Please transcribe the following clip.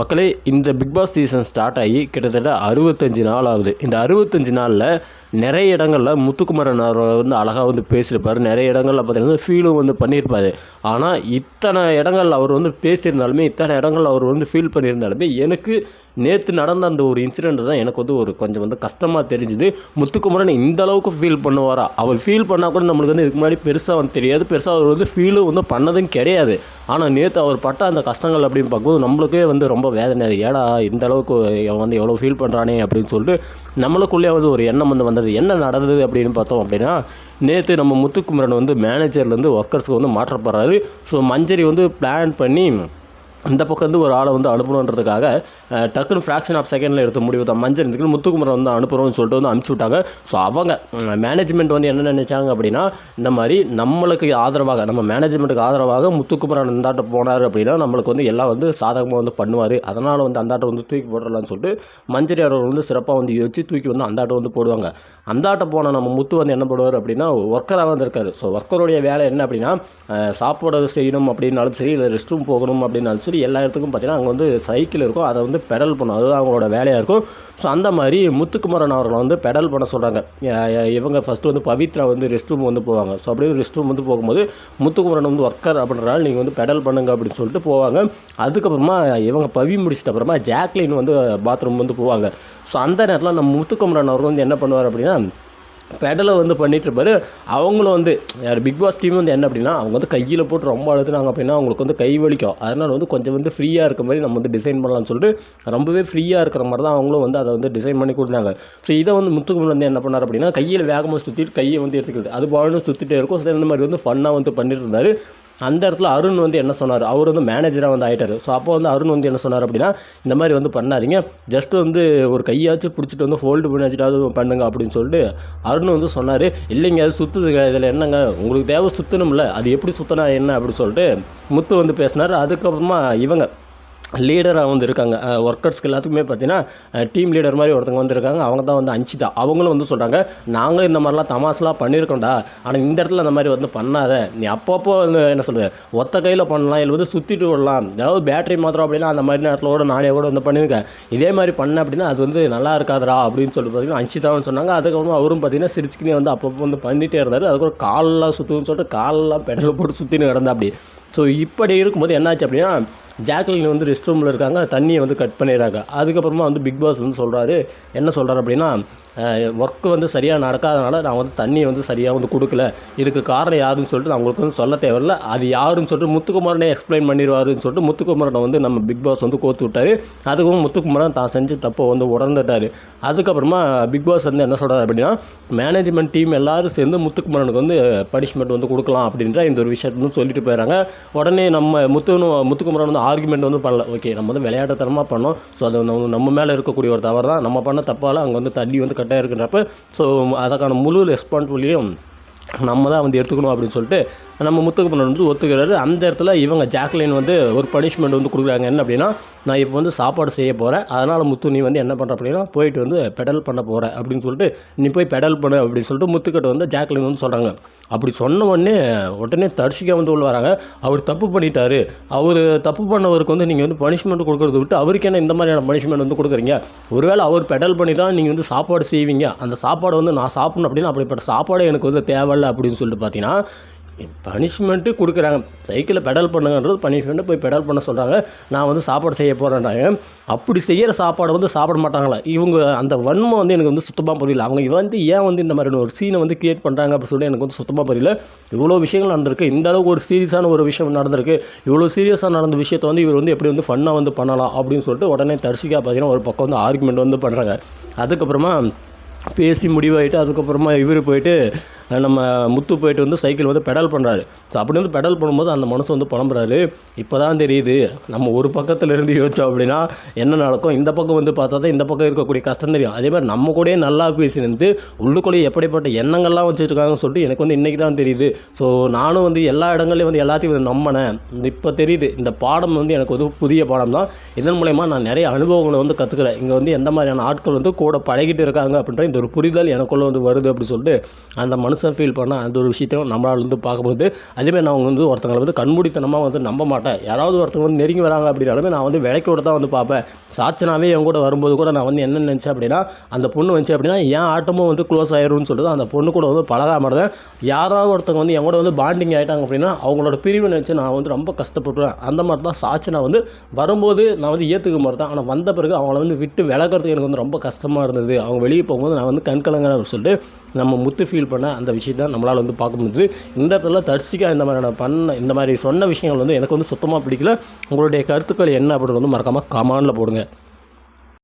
மக்களே, இந்த big Boss season start ஆகி கிட்டத்தட்ட 65 நாள் ஆகுது. இந்த 65 நாளில் நிறைய இடங்களில் முத்துக்குமரன் அவர் வந்து அழகாக வந்து பேசியிருப்பார். நிறைய இடங்களில் பார்த்தீங்கன்னா ஃபீலும் வந்து பண்ணியிருப்பார். ஆனால் இத்தனை இடங்கள் அவர் வந்து பேசியிருந்தாலுமே, இத்தனை இடங்கள் அவர் வந்து ஃபீல் பண்ணியிருந்தாலுமே, எனக்கு நேற்று நடந்த அந்த ஒரு இன்சிடெண்ட் தான் எனக்கு வந்து ஒரு கொஞ்சம் வந்து கஷ்டமாக தெரிஞ்சுது. முத்துக்குமரன் இந்த அளவுக்கு ஃபீல் பண்ணுவாரா? அவர் ஃபீல் பண்ணால் கூட நம்மளுக்கு வந்து இதுக்கு முன்னாடி பெருசாக வந்து தெரியாது. பெருசாக அவர் வந்து ஃபீலும் வந்து பண்ணதும் கிடையாது. ஆனால் நேற்று அவர் பட்ட அந்த கஷ்டங்கள் அப்படின்னு பார்க்கும்போது நம்மளுக்கே வந்து ரொம்ப வேதனை. ஏடா இந்த அளவுக்கு அவன் வந்து எவ்வளோ ஃபீல் பண்ணுறானே அப்படின்னு சொல்லிட்டு நம்மளுக்குள்ளே வந்து ஒரு எண்ணம் வந்து வந்தது. என்ன நடந்தது அப்படின்னு பார்த்தோம் அப்படின்னா, நேற்று நம்ம முத்துக்குமரன் வந்து மேனேஜர்லேருந்து ஒர்க்கர்ஸ்க்கு வந்து மாற்றப்படுறாரு. ஸோ மஞ்சரி வந்து பிளான் பண்ணி இந்த பக்கம் வந்து ஒரு ஆளை வந்து அனுப்பணுன்றதுக்காக டக்குன்னு ஃப்ராக்ஷன் ஆஃப் செகண்டில் எடுத்த முடிவு தான். மஞ்சள் இருந்துக்கு முத்துக்குமரன் வந்து அனுப்புகிறோம்னு சொல்லிட்டு வந்து அனுப்பிச்சி விட்டாங்க. ஸோ அவங்க மேனேஜ்மெண்ட் வந்து என்ன நினச்சாங்க அப்படின்னா, இந்த மாதிரி நம்மளுக்கு ஆதரவாக, நம்ம மேனேஜ்மெண்ட்டுக்கு ஆதரவாக முத்துக்குமரன் அந்தாட்ட போனார் அப்படின்னா நம்மளுக்கு வந்து எல்லாம் வந்து சாதகமாக வந்து பண்ணுவார். அதனால் வந்து அந்தாட்டை வந்து தூக்கி போட்டுடலான்னு சொல்லிட்டு மஞ்சரி அவர்கள் வந்து சிறப்பாக வந்து யோசிச்சு தூக்கி வந்து அந்தாட்டை வந்து போடுவாங்க. அந்தாட்ட போனால் நம்ம முத்து வந்து என்ன பண்ணுவார் அப்படின்னா, ஒர்க்கராக வந்து இருக்கார். ஸோ ஒர்க்கருடைய வேலை என்ன அப்படின்னா, சாப்பாடு செய்யணும் அப்படின்னாலும் சரி, இல்லை ரெஸ்ட் ரூம் போகணும் அப்படின்னாலும் சரி, எல்லா இடத்துக்கும் பார்த்தீங்கன்னா அங்கே வந்து சைக்கிள் இருக்கும், அதை வந்து பெடல் பண்ணணும். அதுதான் அவங்களோட வேலையாக இருக்கும். ஸோ அந்த மாதிரி முத்துக்குமரன் அவர்களை வந்து பெடல் பண்ண சொல்கிறாங்க. இவங்க ஃபஸ்ட்டு வந்து பவித்ரா வந்து ரெஸ்ட் ரூம் வந்து போவாங்க. ஸோ அப்படியே ரெஸ்ட் ரூம் வந்து போகும்போது முத்துக்குமரன் வந்து ஒர்க்கர் அப்படின்றனால நீங்கள் வந்து பெடல் பண்ணுங்க அப்படின்னு சொல்லிட்டு போவாங்க. அதுக்கப்புறமா இவங்க பவி முடிச்சிட்ட அப்புறமா ஜாக்லின் வந்து பாத்ரூம் வந்து போவாங்க. ஸோ அந்த நேரத்தில் நம்ம முத்துக்குமரன் அவர் வந்து என்ன பண்ணுவார் அப்படின்னா, பெடலை வந்து பண்ணிகிட்ருப்பார். அவங்களும் வந்து பிக் பாஸ் டீம் வந்து என்ன அப்படின்னா, அவங்க வந்து கையில் போட்டு ரொம்ப அழுத்துனாங்க அப்படின்னா அவங்களுக்கு வந்து கை வலிக்கும். அதனால் வந்து கொஞ்சம் வந்து ஃப்ரீயாக இருக்க மாதிரி நம்ம வந்து டிசைன் பண்ணலாம்னு சொல்லிட்டு ரொம்பவே ஃப்ரீயாக இருக்கிற மாதிரி தான் அவங்களும் வந்து அதை வந்து டிசைன் பண்ணி கொடுத்தாங்க. ஸோ இதை வந்து முத்துக்குமரன் வந்து என்ன பண்ணார் அப்படின்னா, கையில் வேகமாக சுற்றிட்டு கையை வந்து எடுத்துக்கிட்டு அது பாலும் சுற்றிட்டே இருக்கும். ஸோ இந்த மாதிரி வந்து ஃபன்னாக வந்து பண்ணிட்டு இருந்தார். அந்த இடத்துல அருண் வந்து என்ன சொன்னார், அவர் வந்து மேனேஜராக வந்து ஆகிட்டார். ஸோ அப்போ வந்து அருண் வந்து என்ன சொன்னார் அப்படின்னா, இந்த மாதிரி வந்து பண்ணாதீங்க, ஜஸ்ட் வந்து ஒரு கையாச்சும் பிடிச்சிட்டு வந்து ஹோல்டு பண்ணி வச்சுட்டாவது பண்ணுங்க அப்படின்னு சொல்லிட்டு அருண் வந்து சொன்னார். இல்லைங்க, அது சுற்றுதுங்க, இதில் என்னங்க உங்களுக்கு தேவை சுற்றணும்ல, அது எப்படி சுற்றினா என்ன அப்படின்னு சொல்லிட்டு முத்து வந்து பேசினார். அதுக்கப்புறமா இவங்க லீடராக வந்து இருக்காங்க, ஒர்க்கர்ஸ்க்கு எல்லாத்துக்குமே பார்த்தீங்கன்னா டீம் லீடர் மாதிரி ஒருத்தவங்க வந்து இருக்காங்க. அவங்க தான் வந்து அஞ்சிதா. அவங்களும் வந்து சொல்கிறாங்க, நாங்களும் இந்த மாதிரிலாம் தமாஸ்லாம் பண்ணியிருக்கோண்டா, ஆனால் இந்த இடத்துல அந்த மாதிரி வந்து பண்ணாத, நீ அப்பப்போ வந்து என்ன சொல்கிறது, ஒத்த கையில் பண்ணலாம், இல்லை வந்து சுற்றிட்டு விடலாம், ஏதாவது பேட்டரி மாத்திரம் அப்படின்னா அந்த மாதிரி நேரத்தில் கூட நானே கூட வந்து பண்ணியிருக்கேன், இதே மாதிரி பண்ண அப்படின்னா அது வந்து நல்லா இருக்காதுரா அப்படின்னு சொல்லிட்டு பார்த்தீங்கன்னா அஞ்சிதாவும் சொன்னாங்க. அதுக்கப்புறம் அவரும் பார்த்தீங்கன்னா சிரிச்சுக்கினே வந்து அப்பப்போ வந்து பண்ணிகிட்டே இருந்தார். அதுக்கப்புறம் காலெலாம் சுற்றுன்னு சொல்லிட்டு காலெலாம் பெடலில் போட்டு சுற்றின்னு கிடந்தா அப்படி. ஸோ இப்படி இருக்கும்போது என்னாச்சு அப்படின்னா, ஜாக்லின் வந்து ரெஸ்ட் ரூமில் இருக்காங்க, தண்ணியை வந்து கட் பண்ணிடுறாங்க. அதுக்கப்புறமா வந்து பிக் பாஸ் வந்து சொல்கிறாரு, என்ன சொல்கிறார் அப்படின்னா, ஒர்க்கு வந்து சரியாக நடக்காதனால நான் வந்து தண்ணியை வந்து சரியாக வந்து கொடுக்கல, இதுக்கு காரணம் யாருன்னு சொல்லிட்டு நான் உங்களுக்கு வந்து சொல்ல தேவையில்ல, அது யாருன்னு சொல்லிட்டு முத்துக்குமரனே எக்ஸ்பிளைன் பண்ணிடுவாருன்னு சொல்லிட்டு முத்துக்குமரனை வந்து நம்ம பிக் பாஸ் வந்து கோத்து விட்டார். அதுக்கும் முத்துக்குமரன் தான் செஞ்சு தப்பை வந்து உணர்ந்துட்டார். அதுக்கப்புறமா பிக் பாஸ் வந்து என்ன சொல்கிறார் அப்படின்னா, மேனேஜ்மெண்ட் டீம் எல்லோரும் சேர்ந்து முத்துக்குமரனுக்கு வந்து பனிஷ்மெண்ட் வந்து கொடுக்கலாம் அப்படின்ற இந்த ஒரு விஷயத்தை வந்து சொல்லிட்டு போயிடறாங்க. உடனே நம்ம முத்துக்குமரன் வந்து ஆர்குமெண்ட் வந்து பண்ணல. ஓகே, நம்ம வந்து விளையாட்டுத்தனமாக பண்ணோம், ஸோ அது நம்ம மேலே இருக்கக்கூடிய ஒரு தவறு தான், நம்ம பண்ண தப்பால் அங்கே வந்து தண்ணி வந்து கட்டாக இருக்குன்றப்ப ஸோ அதுக்கான முழு ரெஸ்பான்சிபிலிட்டியும் நம்ம தான் வந்து எடுத்துக்கணும் அப்படின்னு சொல்லிட்டு நம்ம முத்துக்குமரன் வந்து ஒத்துக்கிறாரு. அந்த இடத்துல இவங்க ஜாக்லின் வந்து ஒரு பனிஷ்மெண்ட் வந்து கொடுக்குறாங்க. என்ன அப்படின்னா, நான் இப்போ வந்து சாப்பாடு செய்ய போகிறேன், அதனால் முத்து நீ வந்து என்ன பண்ணுற அப்படின்னா போயிட்டு வந்து பெடல் பண்ண போகிற அப்படின்னு சொல்லிட்டு நீ போய் பெடல் பண்ணு அப்படின்னு சொல்லிட்டு முத்துக்கிட்ட வந்து ஜாக்லின் வந்து சொல்கிறாங்க. அப்படி சொன்ன உடனே தர்ஷிகா வந்து உள்ள வராங்க. அவர் தப்பு பண்ணிட்டாரு, அவர் தப்பு பண்ணவருக்கு வந்து நீங்கள் வந்து பனிஷ்மெண்ட் கொடுக்குறத விட்டு அவருக்கு என்ன இந்த மாதிரியான பனிஷ்மெண்ட் வந்து கொடுக்குறீங்க, ஒருவேளை அவர் பெடல் பண்ணி தான் நீங்கள் வந்து சாப்பாடு செய்வீங்க, அந்த சாப்பாடு வந்து நான் சாப்பிடணும் அப்படின்னா அப்படிப்பட்ட சாப்பாடு எனக்கு வந்து தேவையில்லை அப்படின்னு சொல்லிட்டு பார்த்தீங்கன்னா பனிஷ்மெண்ட்டு கொடுக்குறாங்க. சைக்கிளில் பெடல் பண்ணுங்கன்றது பனிஷ்மெண்ட்டு, போய் பெடல் பண்ண சொல்கிறாங்க. நான் வந்து சாப்பாடு செய்ய போகிறேன்றாங்க. அப்படி செய்கிற சாப்பாடை வந்து சாப்பிட மாட்டாங்களா இவங்க? அந்த வன்மம் வந்து எனக்கு வந்து சுத்தமாக புரியல. அவங்க வந்து ஏன் வந்து இந்த மாதிரி ஒரு சீனை வந்து கிரியேட் பண்ணுறாங்க அப்படின்னு சொல்லி எனக்கு வந்து சுத்தமாக புரியல. இவ்வளோ விஷயங்கள் நடந்திருக்கு, இந்த அளவுக்கு ஒரு சீரியஸான ஒரு விஷயம் நடந்திருக்கு, இவ்வளோ சீரியஸாக நடந்த விஷயத்தை வந்து இவர் வந்து எப்படி வந்து ஃபன்னாக வந்து பண்ணலாம் அப்படின்னு சொல்லிட்டு உடனே தர்ஷிகா பார்த்தீங்கன்னா ஒரு பக்கம் வந்து ஆர்குமெண்ட் வந்து பண்ணுறாங்க. அதுக்கப்புறமா பேசி முடிவாயிட்டு அதுக்கப்புறமா இவர் போயிட்டு நம்ம முத்து போயிட்டு வந்து சைக்கிள் வந்து பெடல் பண்ணுறாரு. ஸோ அப்படி வந்து பெடல் பண்ணும்போது அந்த மனசு வந்து புலம்புறாரு. இப்போ தான் தெரியுது, நம்ம ஒரு பக்கத்தில் இருந்து யோசிச்சோம் அப்படின்னா என்ன நடக்கும், இந்த பக்கம் வந்து பார்த்தா தான் இந்த பக்கம் இருக்கக்கூடிய கஷ்டம் தெரியும். அதே மாதிரி நம்ம கூடயே நல்லா பேசி நின்று உள்ளுக்குள்ளேயே எப்படிப்பட்ட எண்ணங்கள்லாம் வச்சுருக்காங்கன்னு சொல்லிட்டு எனக்கு வந்து இன்றைக்கி தான் தெரியுது. ஸோ நானும் வந்து எல்லா இடங்கள்லையும் வந்து எல்லாத்தையும் வந்து நம்பினேன். இப்போ தெரியுது, இந்த பாடம் வந்து எனக்கு வந்து புதிய பாடம் தான். இதன் மூலயமா நான் நிறைய அனுபவங்களை வந்து கற்றுக்கிறேன். இங்கே வந்து எந்த மாதிரியான ஆட்கள் வந்து கூட பழகிட்டு இருக்காங்க அப்படின்ற இந்த ஒரு புரிதல் எனக்குள்ளே வந்து வருது அப்படின்னு சொல்லிட்டு அந்த மனுஷன் ஃபீல் பண்ண அந்த ஒரு விஷயத்தையும் நம்மளால் வந்து பார்க்கும்போது அதேமாதிரி நான் வந்து ஒருத்தங்களை வந்து கண்மூடித்தனமாக வந்து நம்ப மாட்டேன். யாராவது ஒருத்தங்க வந்து நெருங்கி வராங்க அப்படின்னாலுமே நான் வந்து விலைக்கோட தான் வந்து பார்ப்பேன். சாச்சனாவே என் கூட வரும்போது கூட நான் வந்து என்ன நினச்சேன் அப்படின்னா, அந்த பொண்ணு வந்துச்சு அப்படின்னா என் ஆட்டமும் வந்து க்ளோஸ் ஆயிரும்னு சொல்லிட்டு அந்த பொண்ணு கூட வந்து பழகாம இருந்தேன். யாராவது ஒருத்தங்க வந்து என் கூட வந்து பாண்டிங் ஆகிட்டாங்க அப்படின்னா அவங்களோட பிரிவு நினச்சி நான் வந்து ரொம்ப கஷ்டப்பட்டுருவேன். அந்த மாதிரி தான் சாட்சி நான் வந்து வரும்போது நான் வந்து ஏற்றுக்க மாட்டேன். ஆனால் வந்த பிறகு அவங்கள வந்து விட்டு விலகிறதுக்கு எனக்கு வந்து ரொம்ப கஷ்டமாக இருந்தது. அவங்க வெளியே போகும்போது நான் வந்து கண்கலங்கன்னு சொல்லிட்டு நம்ம முத்து ஃபீல் பண்ண அந்த விஷயத்தை நம்மளால் வந்து பார்க்க முடியுது. இந்த இடத்துல தர்சிகா இந்த மாதிரி சொன்ன விஷயங்கள் வந்து எனக்கு வந்து சுத்தமாக பிடிக்கல. உங்களுடைய கருத்துக்கள் என்ன அப்படின்னு வந்து மறக்காமல் கமெண்டில் போடுங்க.